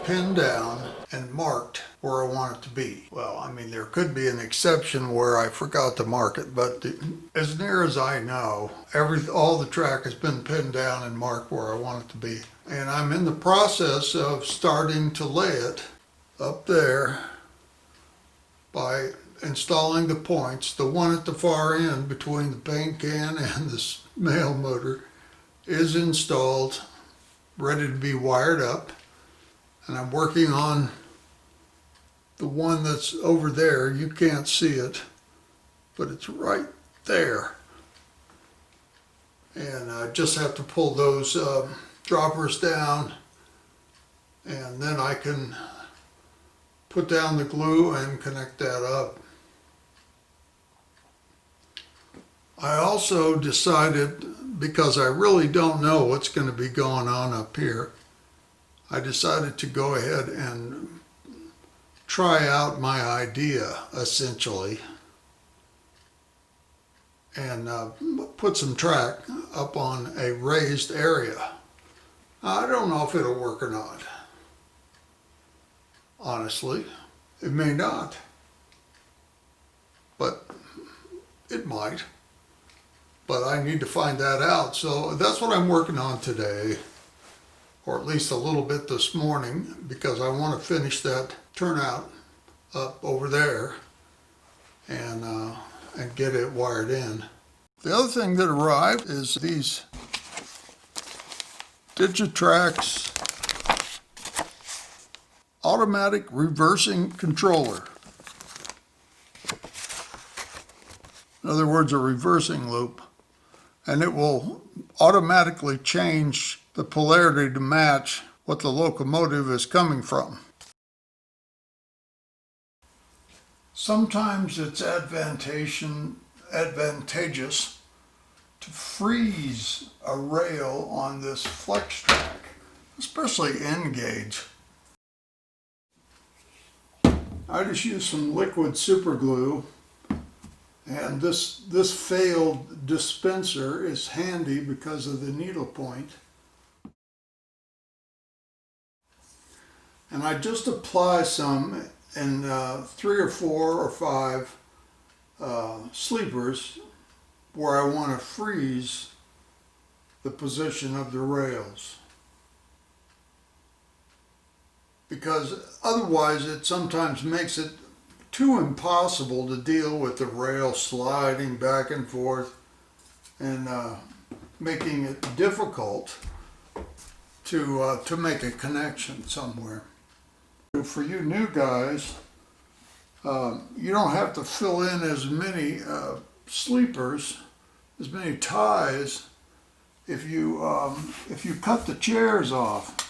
pinned down and marked where I want it to be. Well, I mean, there could be an exception where I forgot to mark it, but as near as I know, all the track has been pinned down and marked where I want it to be. And I'm in the process of starting to lay it up there by installing the points. The one at the far end between the paint can and this mail motor is installed, ready to be wired up. And I'm working on the one that's over there. You can't see it, but it's right there. And I just have to pull those droppers down, and then I can put down the glue and connect that up. I also decided, because I really don't know what's going to be going on up here, I decided to go ahead and try out my idea, essentially, and put some track up on a raised area. I don't know if it'll work or not. Honestly, it may not, but it might. But I need to find that out. So that's what I'm working on today, or at least a little bit this morning, because I want to finish that turnout up over there and get it wired in. The other thing that arrived is these Digitrax automatic reversing controller. In other words, a reversing loop. And it will automatically change the polarity to match what the locomotive is coming from. Sometimes it's advantageous to freeze a rail on this flex track, especially end gauge. I just use some liquid super glue, and this failed dispenser is handy because of the needle point. And I just apply some in 3 or 4 or 5 sleepers where I want to freeze the position of the rails. Because otherwise it sometimes makes it too impossible to deal with the rail sliding back and forth and making it difficult to make a connection somewhere. For you new guys, you don't have to fill in as many sleepers, as many ties, if you cut the chairs off.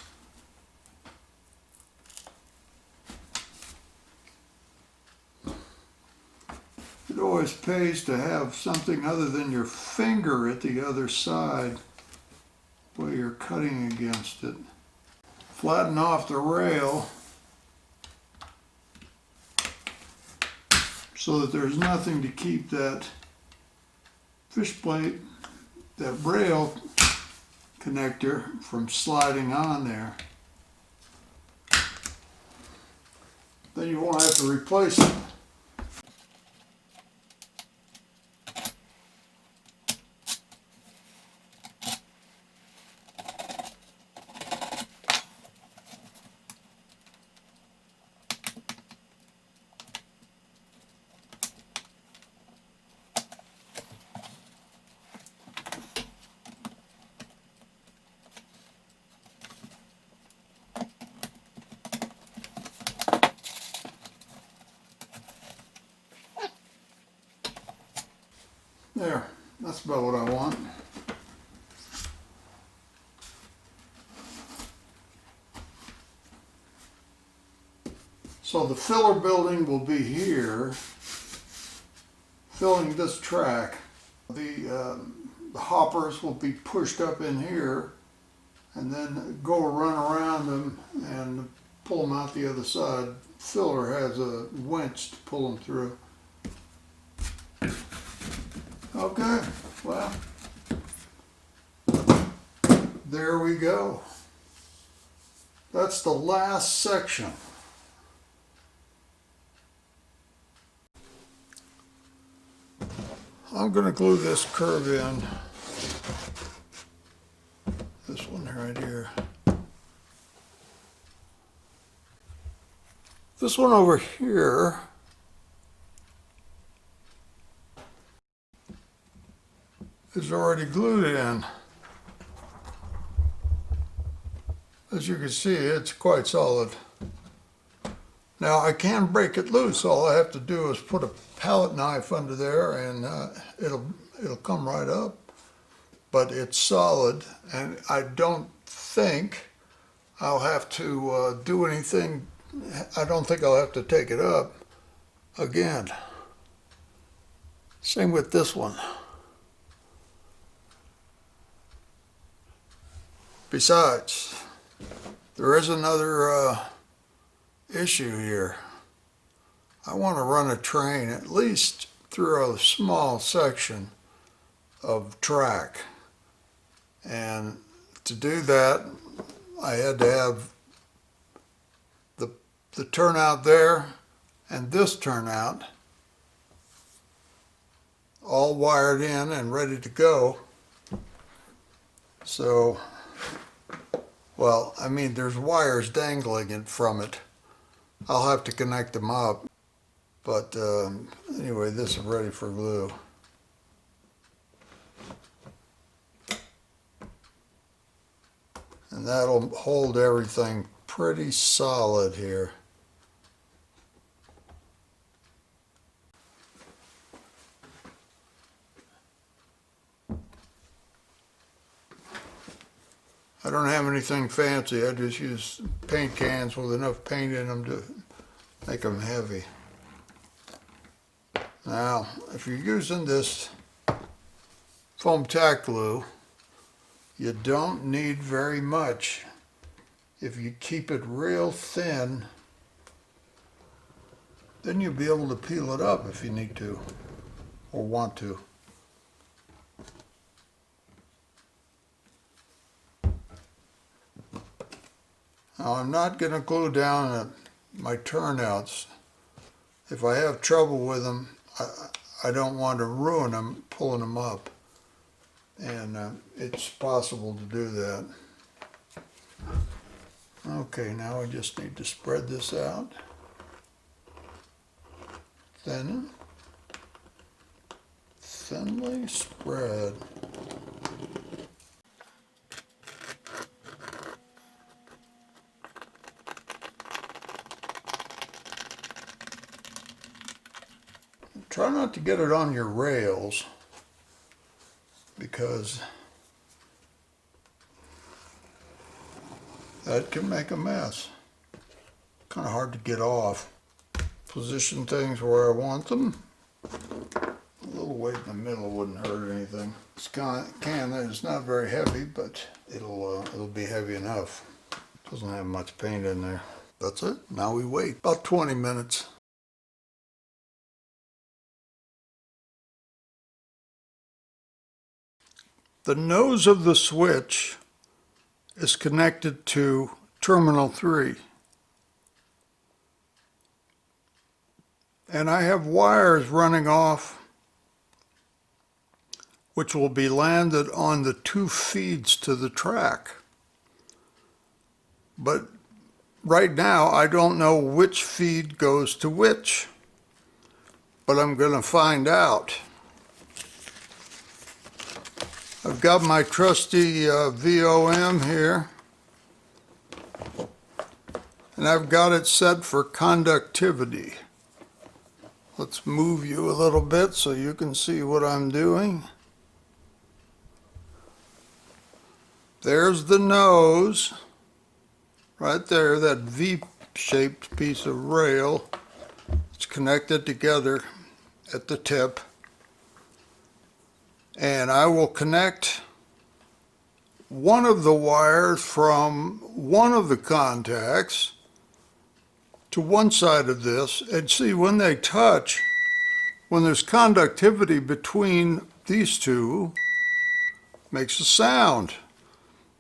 It always pays to have something other than your finger at the other side where you're cutting against it. Flatten off the rail so that there's nothing to keep that fish plate, that rail connector from sliding on there. Then you won't have to replace it. There, that's about what I want. So the filler building will be here, filling this track. The hoppers will be pushed up in here and then go run around them and pull them out the other side. Filler has a winch to pull them through. Okay, well, there we go. That's the last section. I'm going to glue this curve in. This one right here. This one over here is already glued in. As you can see, it's quite solid. Now I can break it loose. All I have to do is put a palette knife under there and it'll come right up. But it's solid, and I don't think I'll have to do anything. I don't think I'll have to take it up again. Same with this one. Besides, there is another issue here. I want to run a train at least through a small section of track. And to do that, I had to have the turnout there and this turnout all wired in and ready to go. So, well, I mean, there's wires dangling from it. I'll have to connect them up. But anyway, this is ready for glue. And that'll hold everything pretty solid here. I don't have anything fancy. I just use paint cans with enough paint in them to make them heavy. Now, if you're using this foam tack glue, you don't need very much. If you keep it real thin, then you'll be able to peel it up if you need to or want to. Now I'm not going to glue down my turnouts. If I have trouble with them, I don't want to ruin them pulling them up. And it's possible to do that. Okay, now I just need to spread this out. Thinly spread. Try not to get it on your rails, because that can make a mess. Kind of hard to get off. Position things where I want them. A little weight in the middle wouldn't hurt anything. This can is not very heavy, but it'll be heavy enough. Doesn't have much paint in there. That's it. Now we wait about 20 minutes. The nose of the switch is connected to terminal 3. And I have wires running off which will be landed on the 2 feeds to the track. But right now I don't know which feed goes to which, but I'm going to find out. I've got my trusty VOM here, and I've got it set for conductivity. Let's move you a little bit so you can see what I'm doing. There's the nose, right there, that V-shaped piece of rail. It's connected together at the tip. And I will connect one of the wires from one of the contacts to one side of this, and see when they touch, when there's conductivity between these two, makes a sound.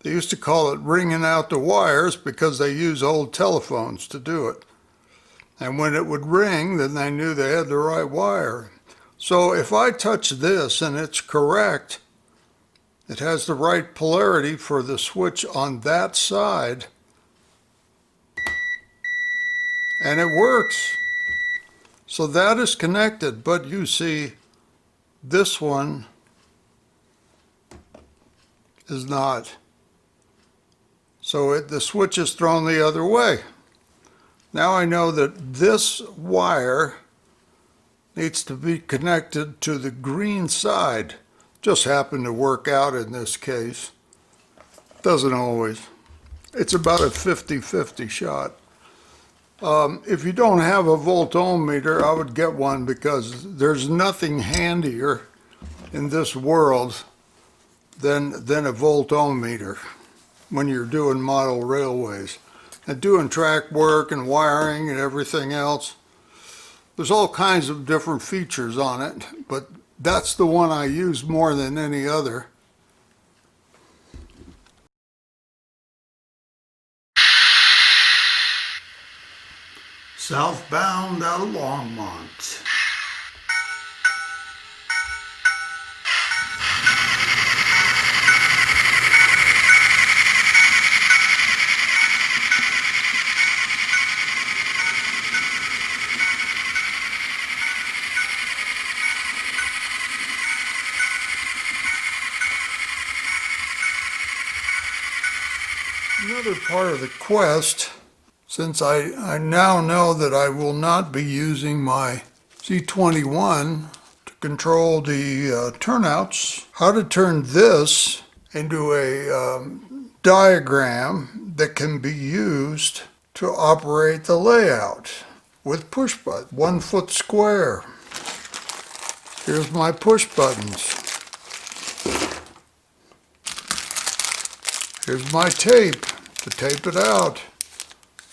They used to call it ringing out the wires because they use old telephones to do it. And when it would ring, then they knew they had the right wire. So if I touch this and it's correct, it has the right polarity for the switch on that side, and it works. So that is connected, but you see, this one is not. So the switch is thrown the other way. Now I know that this wire needs to be connected to the green side. Just happened to work out in this case. Doesn't always. It's about a 50-50 shot. If you don't have a volt-ohm-meter, I would get one because there's nothing handier in this world than a volt-ohm-meter when you're doing model railways. And doing track work and wiring and everything else, there's all kinds of different features on it, but that's the one I use more than any other. Southbound out of Longmont. Another part of the quest, since I now know that I will not be using my C21 to control the turnouts, how to turn this into a diagram that can be used to operate the layout with push button, 1 foot square. Here's my push buttons. Here's my tape to tape it out.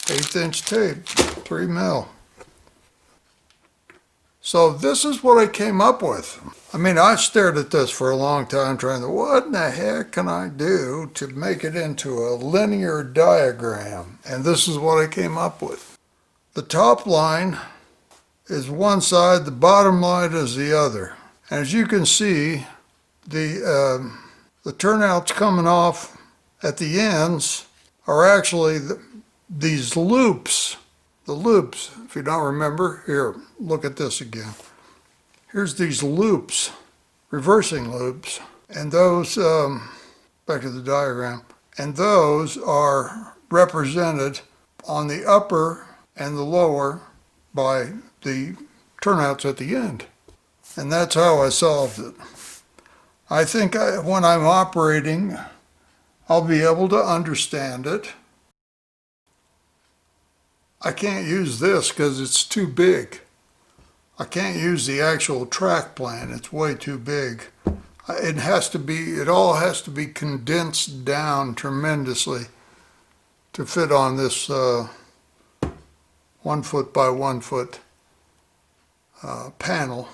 1/8" tape, 3 mil. So this is what I came up with. I mean, I stared at this for a long time trying to, what in the heck can I do to make it into a linear diagram? And this is what I came up with. The top line is one side, the bottom line is the other. And as you can see, the turnouts coming off at the ends are actually these loops. The loops, if you don't remember, here, look at this again. Here's these loops, reversing loops, and those, back to the diagram, and those are represented on the upper and the lower by the turnouts at the end. And that's how I solved it. I think when I'm operating, I'll be able to understand it. I can't use this because it's too big. I can't use the actual track plan. It's way too big. It all has to be condensed down tremendously to fit on this 1 foot by 1 foot panel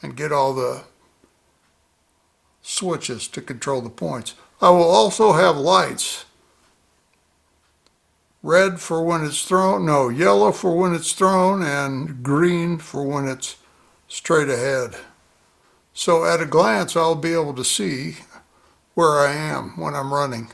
and get all the switches to control the points. I will also have lights. Red for when it's thrown, no, yellow for when it's thrown, and green for when it's straight ahead. So at a glance, I'll be able to see where I am when I'm running.